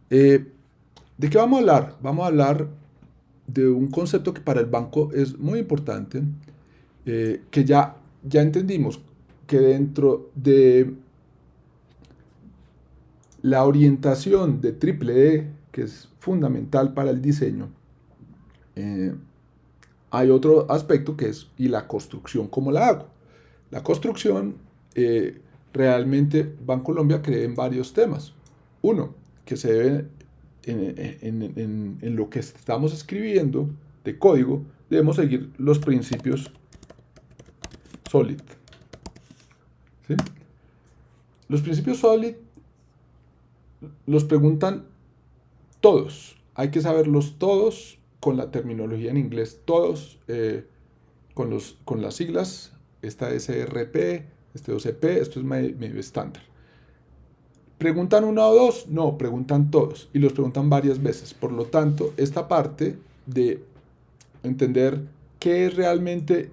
Eh, ¿De qué vamos a hablar? Vamos a hablar de un concepto que para el banco es muy importante, que ya entendimos que dentro de la orientación de triple E, que es fundamental para el diseño, eh, hay otro aspecto que es, ¿y la construcción cómo la hago? La construcción, realmente Bancolombia cree en varios temas. Uno, que se debe, en lo que estamos escribiendo de código, debemos seguir los principios SOLID. ¿Sí? Los principios SOLID los preguntan todos. Hay que saberlos todos con la terminología en inglés, todos, con las siglas. Esta es SRP, este OCP, esto es medio estándar. ¿Preguntan uno o dos? No, preguntan todos y los preguntan varias veces. Por lo tanto, esta parte de entender qué es realmente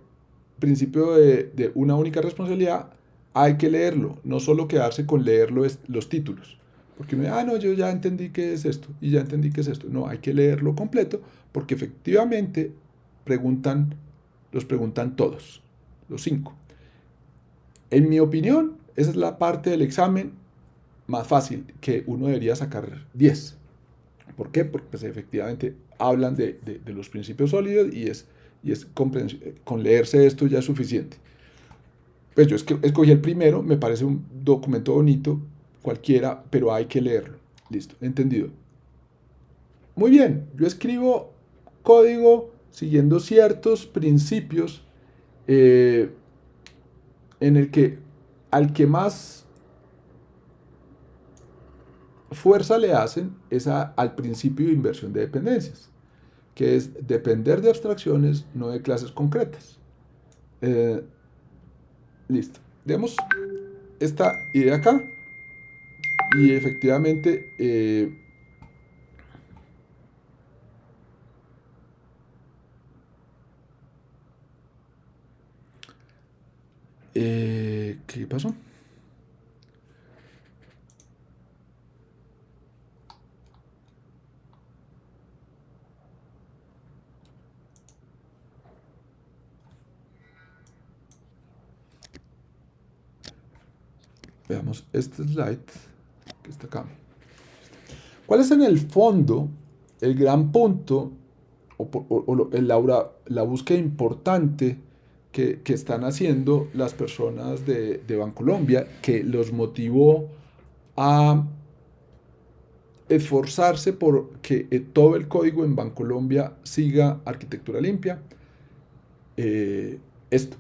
principio de una única responsabilidad, hay que leerlo, no solo quedarse con leer los títulos. Porque uno, no, yo ya entendí qué es esto y ya entendí qué es esto. No, hay que leerlo completo porque efectivamente preguntan, los preguntan todos, los cinco. En mi opinión, esa es la parte del examen más fácil que uno debería sacar 10. ¿Por qué? Porque pues, efectivamente hablan de los principios sólidos y es con leerse esto ya es suficiente. Pues yo escogí el primero, me parece un documento bonito, cualquiera, pero hay que leerlo. Listo, entendido. Muy bien, yo escribo código siguiendo ciertos principios, eh, en el que al que más fuerza le hacen es al principio de inversión de dependencias, que es depender de abstracciones, no de clases concretas. Eh, Listo. Demos esta idea acá y efectivamente, ¿qué pasó? Veamos este slide que está acá. ¿Cuál es en el fondo el gran punto la búsqueda importante que están haciendo las personas de Bancolombia que los motivó a esforzarse por que todo el código en Bancolombia siga arquitectura limpia? Esto,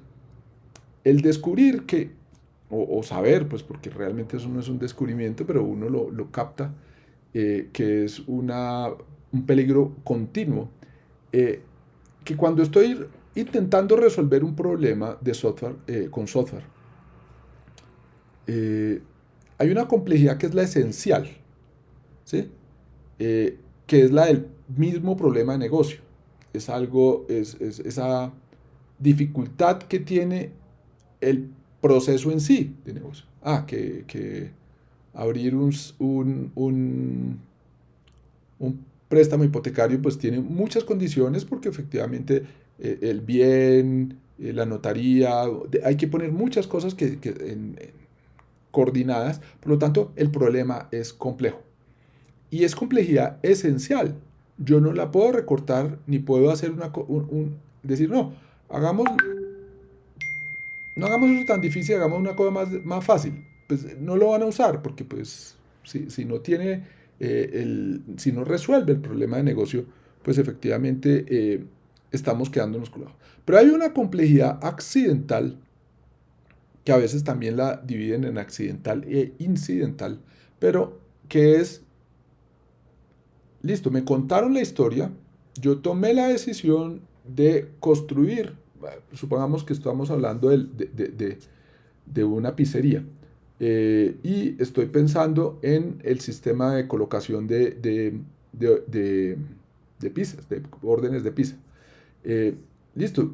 el descubrir que, o saber, pues porque realmente eso no es un descubrimiento, pero uno lo capta, que es un peligro continuo, eh, que cuando estoy intentando resolver un problema de software, con software, eh, hay una complejidad que es la esencial, ¿sí? Que es la del mismo problema de negocio. Es algo, es esa dificultad que tiene el proceso en sí de negocio. Que abrir un préstamo hipotecario pues tiene muchas condiciones porque efectivamente, el bien, la notaría, hay que poner muchas cosas coordinadas, por lo tanto el problema es complejo. Y es complejidad esencial. Yo no la puedo recortar ni puedo hacer decir, no, hagamos, no hagamos eso tan difícil, hagamos una cosa más fácil. Pues no lo van a usar porque pues si no tiene, si no resuelve el problema de negocio, pues efectivamente, estamos quedándonos colados. Pero hay una complejidad accidental que a veces también la dividen en accidental e incidental, pero que es, listo, me contaron la historia, yo tomé la decisión de construir, supongamos que estamos hablando de una pizzería, y estoy pensando en el sistema de colocación de, de, de pizzas, de órdenes de pizza. Eh, Listo,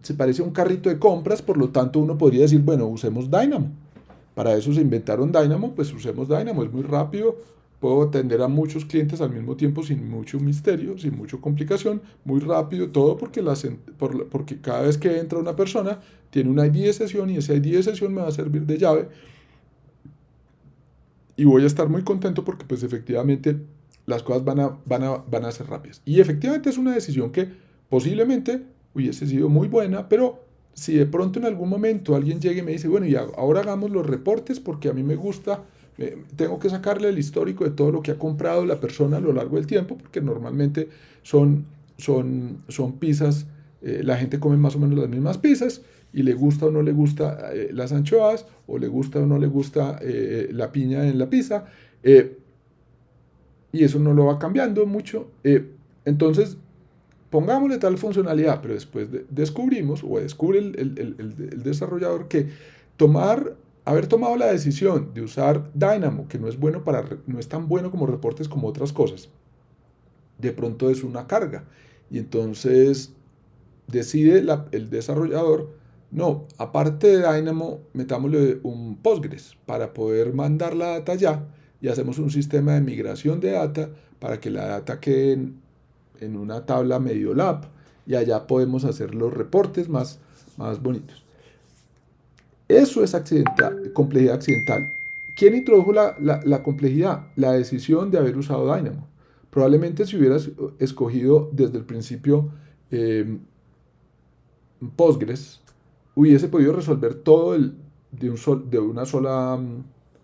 se parece a un carrito de compras, por lo tanto uno podría decir, bueno, usemos Dynamo. Para eso se inventaron Dynamo, pues usemos Dynamo, es muy rápido, puedo atender a muchos clientes al mismo tiempo sin mucho misterio, sin mucha complicación, muy rápido, todo porque, porque cada vez que entra una persona tiene un ID de sesión y ese ID de sesión me va a servir de llave y voy a estar muy contento porque pues efectivamente las cosas van a ser rápidas. Y efectivamente es una decisión que posiblemente hubiese sido muy buena, pero si de pronto en algún momento alguien llegue y me dice, bueno, y ahora hagamos los reportes porque a mí me gusta, tengo que sacarle el histórico de todo lo que ha comprado la persona a lo largo del tiempo, porque normalmente son pizzas, la gente come más o menos las mismas pizzas, y le gusta o no le gusta las anchoas, o le gusta o no le gusta la piña en la pizza, y eso no lo va cambiando mucho. Entonces, pongámosle tal funcionalidad, pero después descubrimos, o descubre el desarrollador, que haber tomado la decisión de usar Dynamo, que no es, no es tan bueno como reportes como otras cosas, de pronto es una carga. Y entonces decide el desarrollador, no, aparte de Dynamo, metámosle un Postgres para poder mandar la data ya y hacemos un sistema de migración de data para que la data quede en una tabla medio lab y allá podemos hacer los reportes más bonitos. Eso es complejidad accidental. ¿Quién introdujo la complejidad? La decisión de haber usado Dynamo. Probablemente si hubieras escogido desde el principio Postgres, hubiese podido resolver todo de una sola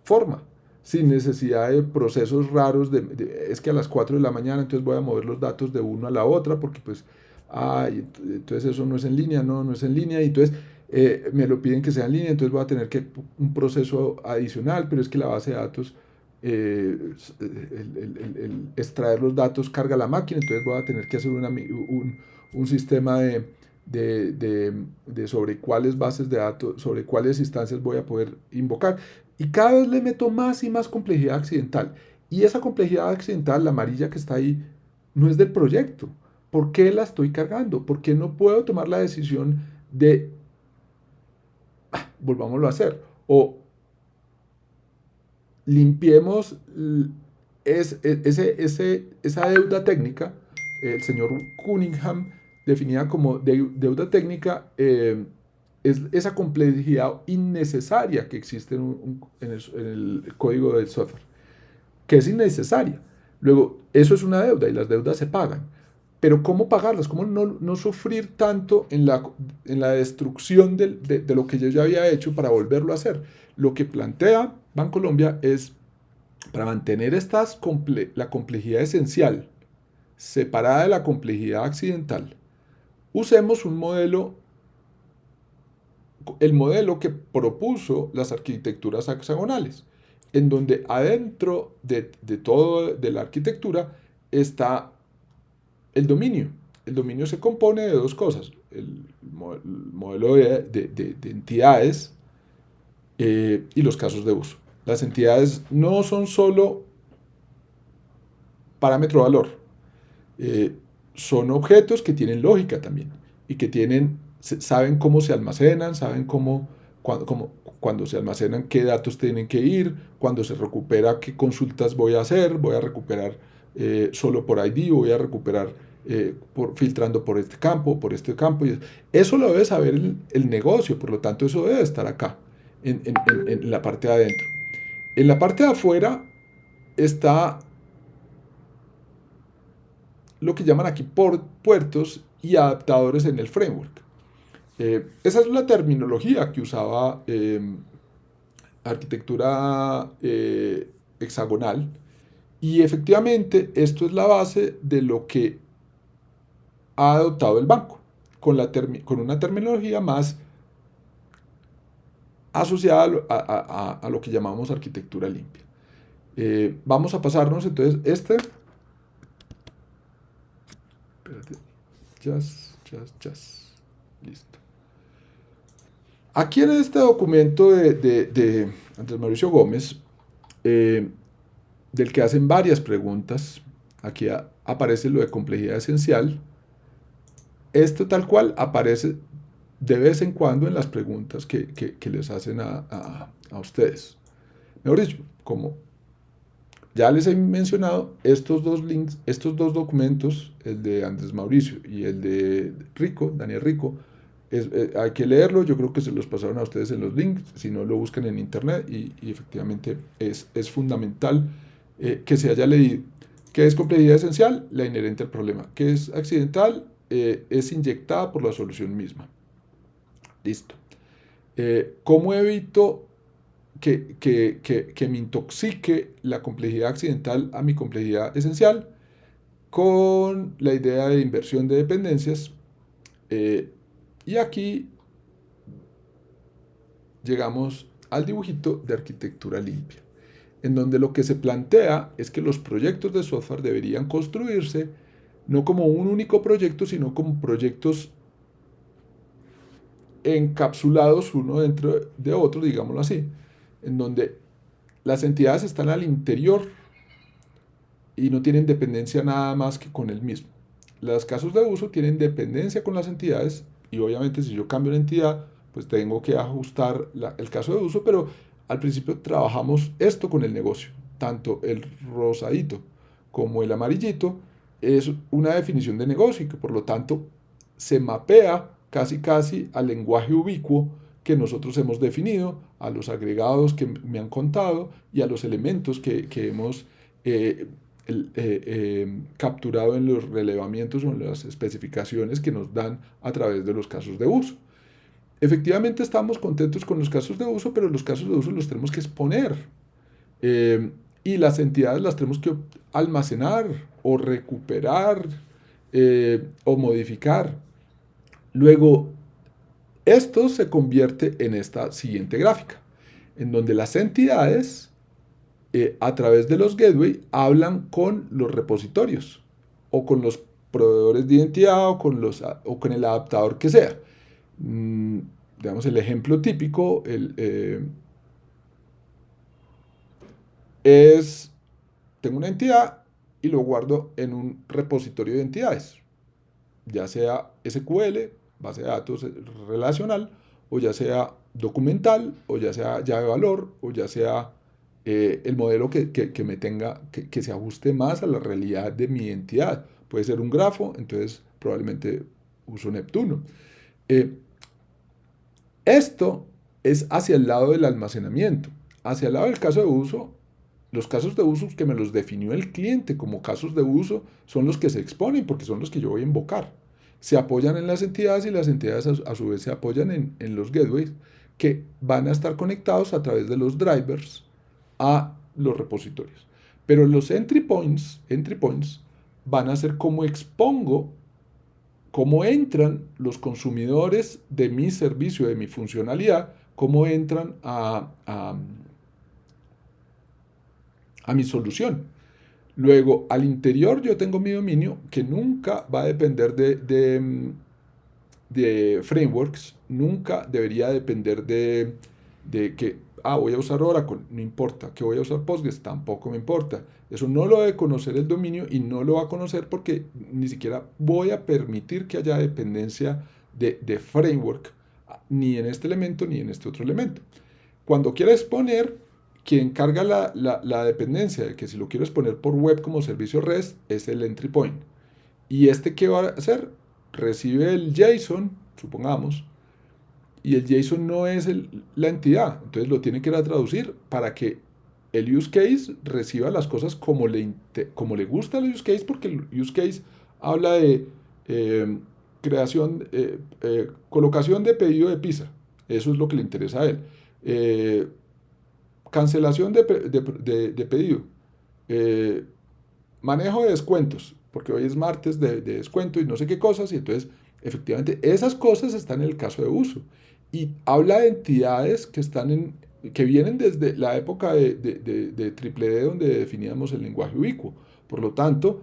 forma, sin necesidad de procesos raros, es que a las 4 de la mañana entonces voy a mover los datos de una a la otra, porque pues, entonces eso no es en línea, no es en línea, y entonces me lo piden que sea en línea, entonces voy a tener que un proceso adicional, pero es que la base de datos, extraer los datos carga la máquina, entonces voy a tener que hacer un sistema de sobre cuáles bases de datos, sobre cuáles instancias voy a poder invocar. Y cada vez le meto más y más complejidad accidental. Y esa complejidad accidental, la amarilla que está ahí, no es del proyecto. ¿Por qué la estoy cargando? ¿Por qué no puedo tomar la decisión de, volvámoslo a hacer? O limpiemos esa deuda técnica. El señor Cunningham definida como deuda técnica es esa complejidad innecesaria que existe en el código del software, que es innecesaria. Luego, eso es una deuda y las deudas se pagan. Pero ¿cómo pagarlas? ¿Cómo no sufrir tanto en la destrucción de lo que yo ya había hecho para volverlo a hacer? Lo que plantea Bancolombia es, para mantener la complejidad esencial separada de la complejidad accidental, usemos el modelo que propuso las arquitecturas hexagonales, en donde adentro de todo de la arquitectura está el dominio. El dominio se compone de dos cosas: el modelo de entidades y los casos de uso. Las entidades no son solo parámetro valor, son objetos que tienen lógica también y que saben cómo se almacenan, saben cuando se almacenan qué datos tienen que ir, cuando se recupera qué consultas voy a hacer, voy a recuperar solo por ID, voy a recuperar filtrando por este campo, por este campo. Eso lo debe saber el negocio, por lo tanto eso debe estar acá, en la parte de adentro. En la parte de afuera está lo que llaman aquí puertos y adaptadores en el framework. Esa es la terminología que usaba arquitectura hexagonal, y efectivamente esto es la base de lo que ha adoptado el banco, con una terminología más asociada a lo que llamamos arquitectura limpia. Vamos a pasarnos entonces espérate, listo. Aquí en este documento de Andrés Mauricio Gómez, del que hacen varias preguntas, aquí aparece lo de complejidad esencial. Esto tal cual aparece de vez en cuando en las preguntas que les hacen a ustedes. Mejor dicho, como ya les he mencionado estos dos links, estos dos documentos, el de Andrés Mauricio y el de Rico, Daniel Rico. Hay que leerlo, yo creo que se los pasaron a ustedes en los links, si no lo buscan en internet y efectivamente es fundamental que se haya leído. ¿Qué es complejidad esencial? La inherente al problema. ¿Qué es accidental? Es inyectada por la solución misma. Listo. ¿Cómo evito que me intoxique la complejidad accidental a mi complejidad esencial? Con la idea de inversión de dependencias. Y aquí llegamos al dibujito de arquitectura limpia, en donde lo que se plantea es que los proyectos de software deberían construirse no como un único proyecto, sino como proyectos encapsulados uno dentro de otro, digámoslo así, en donde las entidades están al interior y no tienen dependencia nada más que con el mismo. Los casos de uso tienen dependencia con las entidades y obviamente si yo cambio la entidad, pues tengo que ajustar el caso de uso, pero al principio trabajamos esto con el negocio. Tanto el rosadito como el amarillito es una definición de negocio y que por lo tanto se mapea casi casi al lenguaje ubicuo que nosotros hemos definido, a los agregados que me han contado y a los elementos que hemos capturado en los relevamientos o en las especificaciones que nos dan a través de los casos de uso. Efectivamente estamos contentos con los casos de uso, pero los casos de uso los tenemos que exponer y las entidades las tenemos que almacenar o recuperar o modificar. Luego, esto se convierte en esta siguiente gráfica, en donde las entidades a través de los gateway hablan con los repositorios o con los proveedores de identidad o con el adaptador que sea. Digamos el ejemplo típico es, tengo una entidad y lo guardo en un repositorio de entidades, ya sea SQL, base de datos relacional, o ya sea documental, o ya sea llave de valor, o ya sea el modelo que me tenga, que se ajuste más a la realidad de mi entidad. Puede ser un grafo, entonces probablemente uso Neptuno. Esto es hacia el lado del almacenamiento. Hacia el lado del caso de uso, los casos de uso que me los definió el cliente como casos de uso son los que se exponen porque son los que yo voy a invocar. Se apoyan en las entidades y las entidades a su vez se apoyan en los gateways que van a estar conectados a través de los drivers a los repositorios. Pero los entry points van a ser como expongo, cómo entran los consumidores de mi servicio, de mi funcionalidad, cómo entran a mi solución. Luego, al interior yo tengo mi dominio que nunca va a depender de frameworks, nunca debería depender de que, voy a usar Oracle, no importa, que voy a usar Postgres, tampoco me importa. Eso no lo debe conocer el dominio y no lo va a conocer porque ni siquiera voy a permitir que haya dependencia de framework ni en este elemento ni en este otro elemento. Cuando quiera exponer, quien carga la dependencia de que si lo quiero exponer por web como servicio REST es el entry point. ¿Y este qué va a hacer? Recibe el JSON, supongamos, y el JSON no es la entidad, entonces lo tiene que ir a traducir para que el use case reciba las cosas como le gusta el use case, porque el use case habla de colocación de pedido de pizza, eso es lo que le interesa a él. Cancelación de pedido, manejo de descuentos, porque hoy es martes de descuento y no sé qué cosas, y entonces efectivamente esas cosas están en el caso de uso. Y habla de entidades que vienen desde la época de Triple D, donde definíamos el lenguaje ubicuo. Por lo tanto,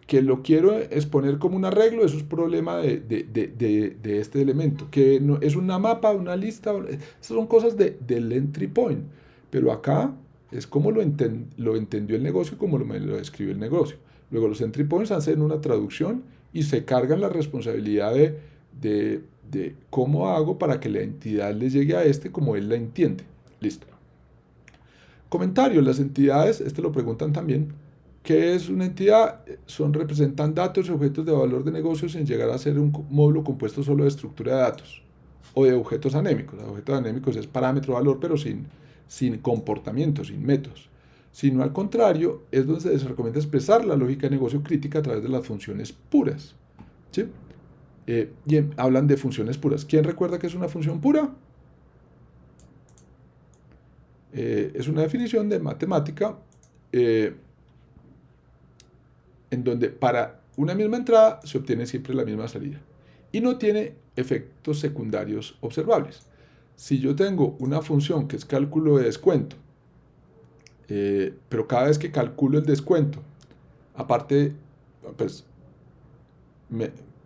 que lo quiero exponer como un arreglo, eso es problema de este elemento, que no, es una mapa, una lista, esas son cosas del entry point, pero acá es como lo entendió el negocio, como me lo describió el negocio. Luego los entry points hacen una traducción y se cargan la responsabilidad de cómo hago para que la entidad le llegue a como él la entiende. Listo. Comentario, las entidades, este lo preguntan también, ¿qué es una entidad? Representan datos y objetos de valor de negocio sin llegar a ser un módulo compuesto solo de estructura de datos o de objetos anémicos. Los objetos anémicos es parámetro valor, pero sin comportamiento, sin métodos. Sino al contrario, es donde se recomienda expresar la lógica de negocio crítica a través de las funciones puras. ¿Sí? Hablan de funciones puras. ¿Quién recuerda que es una función pura? Es una definición de matemática en donde para una misma entrada se obtiene siempre la misma salida y no tiene efectos secundarios observables. Si yo tengo una función que es cálculo de descuento, pero cada vez que calculo el descuento, aparte, pues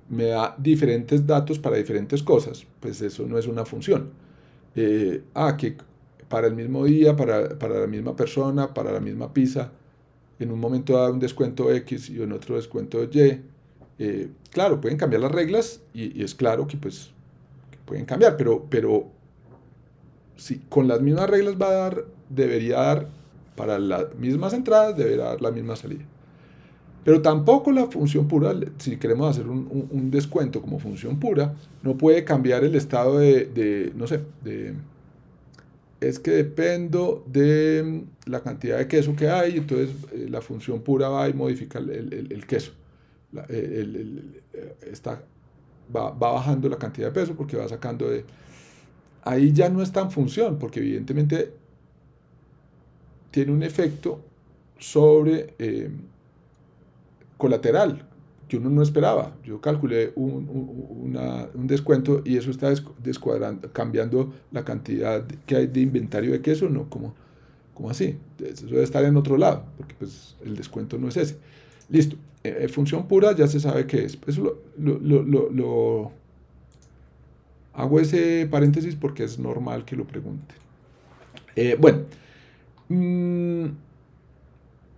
me da diferentes datos para diferentes cosas, pues eso no es una función. Que para el mismo día, para la misma persona, para la misma pizza, en un momento da un descuento X y en otro descuento Y. Claro, pueden cambiar las reglas y es claro que pues que pueden cambiar, pero si con las mismas reglas debería dar para las mismas entradas, debería dar la misma salida. Pero tampoco la función pura, si queremos hacer un descuento como función pura, no puede cambiar el estado no sé, es que dependo de la cantidad de queso que hay, entonces la función pura va y modifica el queso. Va bajando la cantidad de peso porque va sacando de... Ahí ya no es tan función, porque evidentemente tiene un efecto sobre colateral que uno no esperaba. Yo calculé un descuento y eso está cambiando la cantidad que hay de inventario de queso, ¿no? ¿Cómo así? Eso debe estar en otro lado, porque pues el descuento no es ese. Listo. Función pura ya se sabe qué es. Eso hago ese paréntesis porque es normal que lo pregunten. Bueno,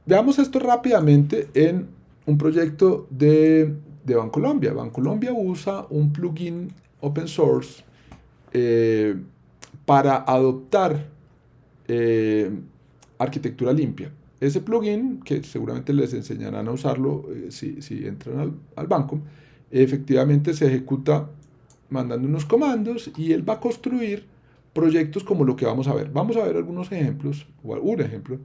veamos esto rápidamente en un proyecto de Bancolombia. Bancolombia usa un plugin open source para adoptar arquitectura limpia. Ese plugin, que seguramente les enseñarán a usarlo si entran al banco, efectivamente se ejecuta mandando unos comandos y él va a construir proyectos como lo que vamos a ver. Vamos a ver algunos ejemplos, o un ejemplo,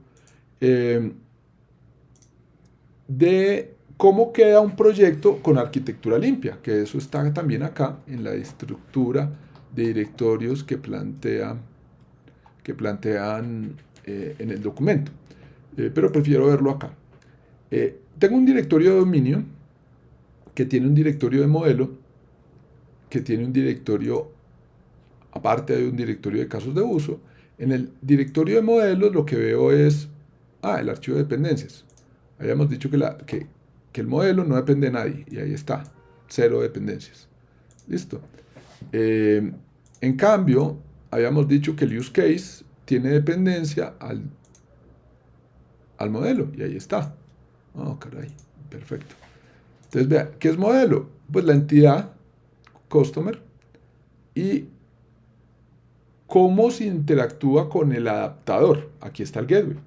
de cómo queda un proyecto con arquitectura limpia, que eso está también acá en la estructura de directorios que plantean en el documento. Pero prefiero verlo acá. Tengo un directorio de dominio que tiene un directorio de modelo, que tiene un directorio, aparte de un directorio de casos de uso. En el directorio de modelos lo que veo es el archivo de dependencias. Habíamos dicho que el modelo no depende de nadie, y ahí está, 0 dependencias. Listo. En cambio, habíamos dicho que el use case tiene dependencia al modelo, y ahí está. Oh, caray, perfecto. Entonces, vea, ¿qué es modelo? Pues la entidad, customer, y cómo se interactúa con el adaptador. Aquí está el gateway.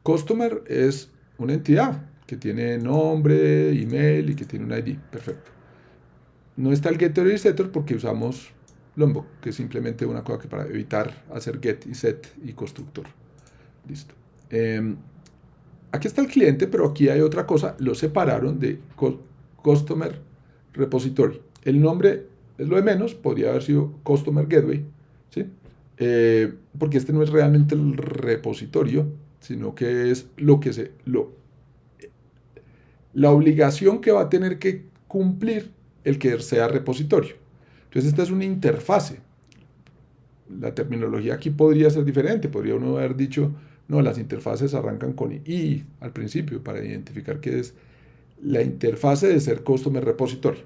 Customer es una entidad que tiene nombre, email y que tiene un ID. Perfecto. No está el getter y setter porque usamos Lombok, que es simplemente una cosa que para evitar hacer get y set y constructor. Listo. Aquí está el cliente, pero aquí hay otra cosa. Lo separaron de Customer Repository. El nombre es lo de menos. Podría haber sido Customer Gateway, ¿sí? Porque este no es realmente el repositorio, sino que es la obligación que va a tener que cumplir el que sea repositorio. Entonces esta es una interfase. La terminología aquí podría ser diferente. Podría uno haber dicho, no, las interfaces arrancan con I al principio para identificar que es la interfase de ser Customer Repository.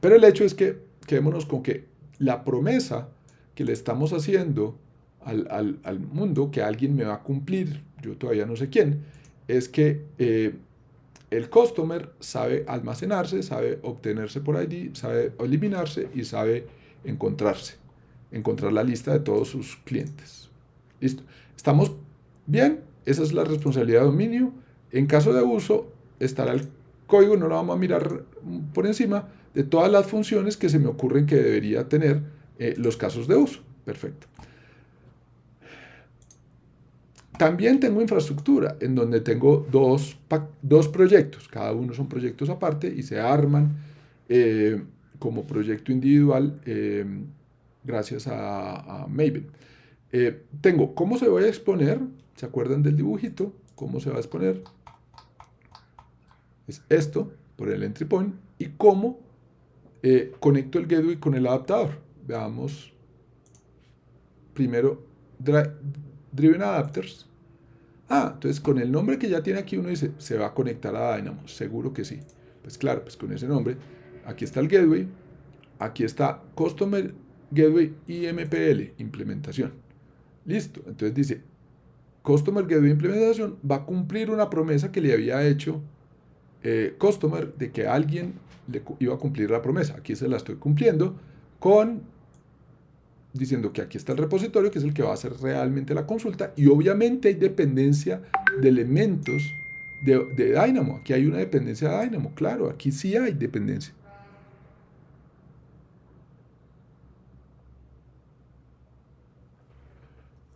Pero el hecho es que quedémonos con que la promesa que le estamos haciendo al mundo, que alguien me va a cumplir, yo todavía no sé quién, es que el customer sabe almacenarse, sabe obtenerse por ID, sabe eliminarse y sabe encontrar la lista de todos sus clientes. Listo. Estamos Bien, esa es la responsabilidad de dominio. En caso de uso, estará el código, no lo vamos a mirar por encima, de todas las funciones que se me ocurren que debería tener los casos de uso. Perfecto. También tengo infraestructura, en donde tengo dos proyectos, cada uno son proyectos aparte y se arman como proyecto individual gracias a Maven. Tengo cómo se va a exponer, ¿se acuerdan del dibujito? ¿Cómo se va a exponer? Es esto, por el entry point, y cómo conecto el gateway con el adaptador. Veamos primero Driven Adapters. Entonces con el nombre que ya tiene aquí uno dice, se va a conectar a Dynamo, seguro que sí. Pues claro, pues con ese nombre, aquí está el gateway, aquí está Customer Gateway IMPL, implementación. Listo, entonces dice, Customer Gateway implementación va a cumplir una promesa que le había hecho Customer de que alguien le iba a cumplir la promesa. Aquí se la estoy cumpliendo diciendo que aquí está el repositorio, que es el que va a hacer realmente la consulta, y obviamente hay dependencia de elementos de Dynamo. Aquí hay una dependencia de Dynamo, claro, aquí sí hay dependencia.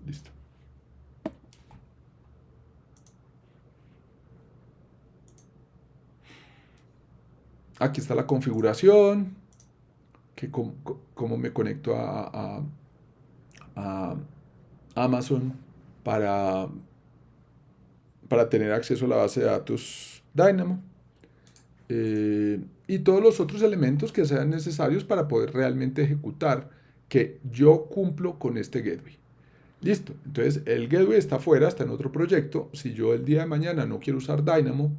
Listo. Aquí está la configuración, que cómo me conecto a Amazon para, para tener acceso a la base de datos Dynamo. Y todos los otros elementos que sean necesarios para poder realmente ejecutar que yo cumplo con este gateway. Listo, entonces el gateway está fuera, está en otro proyecto. Si yo el día de mañana no quiero usar Dynamo,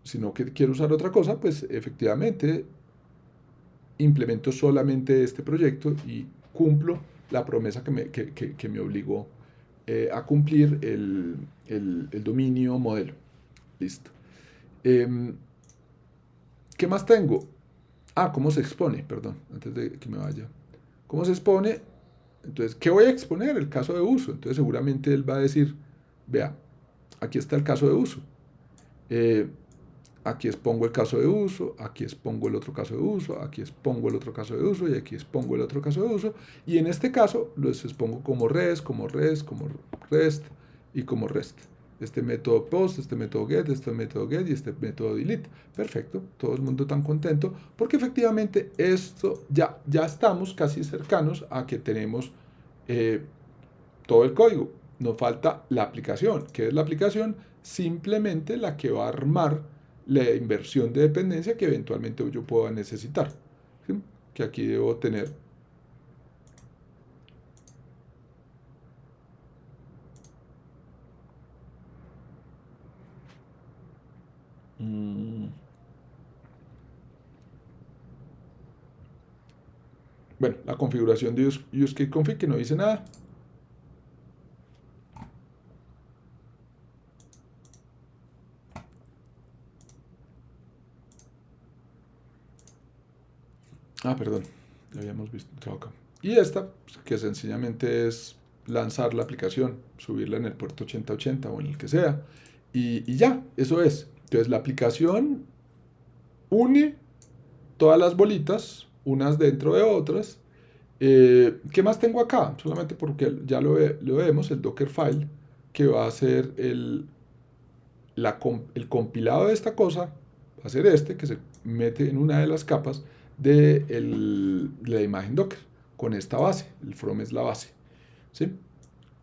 sino que quiero usar otra cosa, pues efectivamente implemento solamente este proyecto y cumplo la promesa que me obligó a cumplir el dominio modelo. Listo. ¿Qué más tengo? ¿Cómo se expone? Perdón, antes de que me vaya. ¿Cómo se expone? Entonces, ¿qué voy a exponer? El caso de uso. Entonces, seguramente él va a decir, vea, aquí está el caso de uso. Aquí expongo el caso de uso, aquí expongo el otro caso de uso, aquí expongo el otro caso de uso y aquí expongo el otro caso de uso. Y en este caso los expongo como res, como res, como rest y como rest. Este método post, este método get y este método delete. Perfecto, todo el mundo tan contento porque efectivamente esto ya estamos casi cercanos a que tenemos todo el código. Nos falta la aplicación. ¿Qué es la aplicación? Simplemente la que va a armar la inversión de dependencia que eventualmente yo pueda necesitar. ¿Sí? Que aquí debo tener. Bueno, la configuración de useCaseConfig que no dice nada. Perdón, ya habíamos visto acá. Y esta, pues, que sencillamente es lanzar la aplicación, subirla en el puerto 8080 o en el que sea, y ya, eso es. Entonces la aplicación une todas las bolitas, unas dentro de otras. ¿Qué más tengo acá? Solamente porque ya lo vemos, el Dockerfile, que va a ser el compilado de esta cosa, va a ser este, que se mete en una de las capas de la imagen Docker, con esta base, el from es la base. ¿Sí?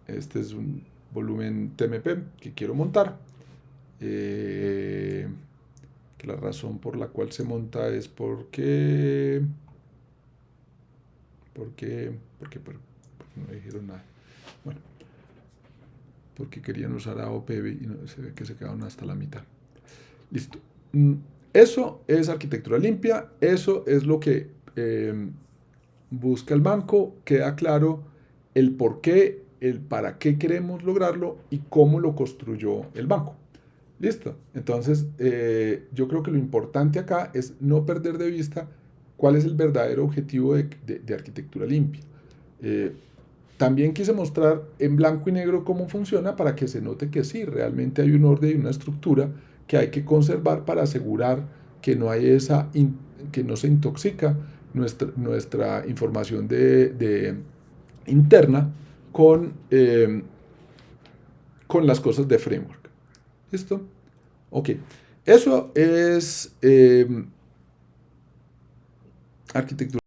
Este es un volumen TMP que quiero montar. Que la razón por la cual se monta es porque no dijeron nada. Bueno, porque querían usar AOPB y no, se ve que se quedaron hasta la mitad. Listo. Eso es arquitectura limpia, eso es lo que busca el banco, queda claro el por qué, el para qué queremos lograrlo y cómo lo construyó el banco. Listo. Entonces, yo creo que lo importante acá es no perder de vista cuál es el verdadero objetivo de arquitectura limpia. también quise mostrar en blanco y negro cómo funciona para que se note que sí, realmente hay un orden y una estructura que hay que conservar para asegurar que no hay que no se intoxica nuestra información interna con las cosas de framework. ¿Listo? Ok. Eso es arquitectura.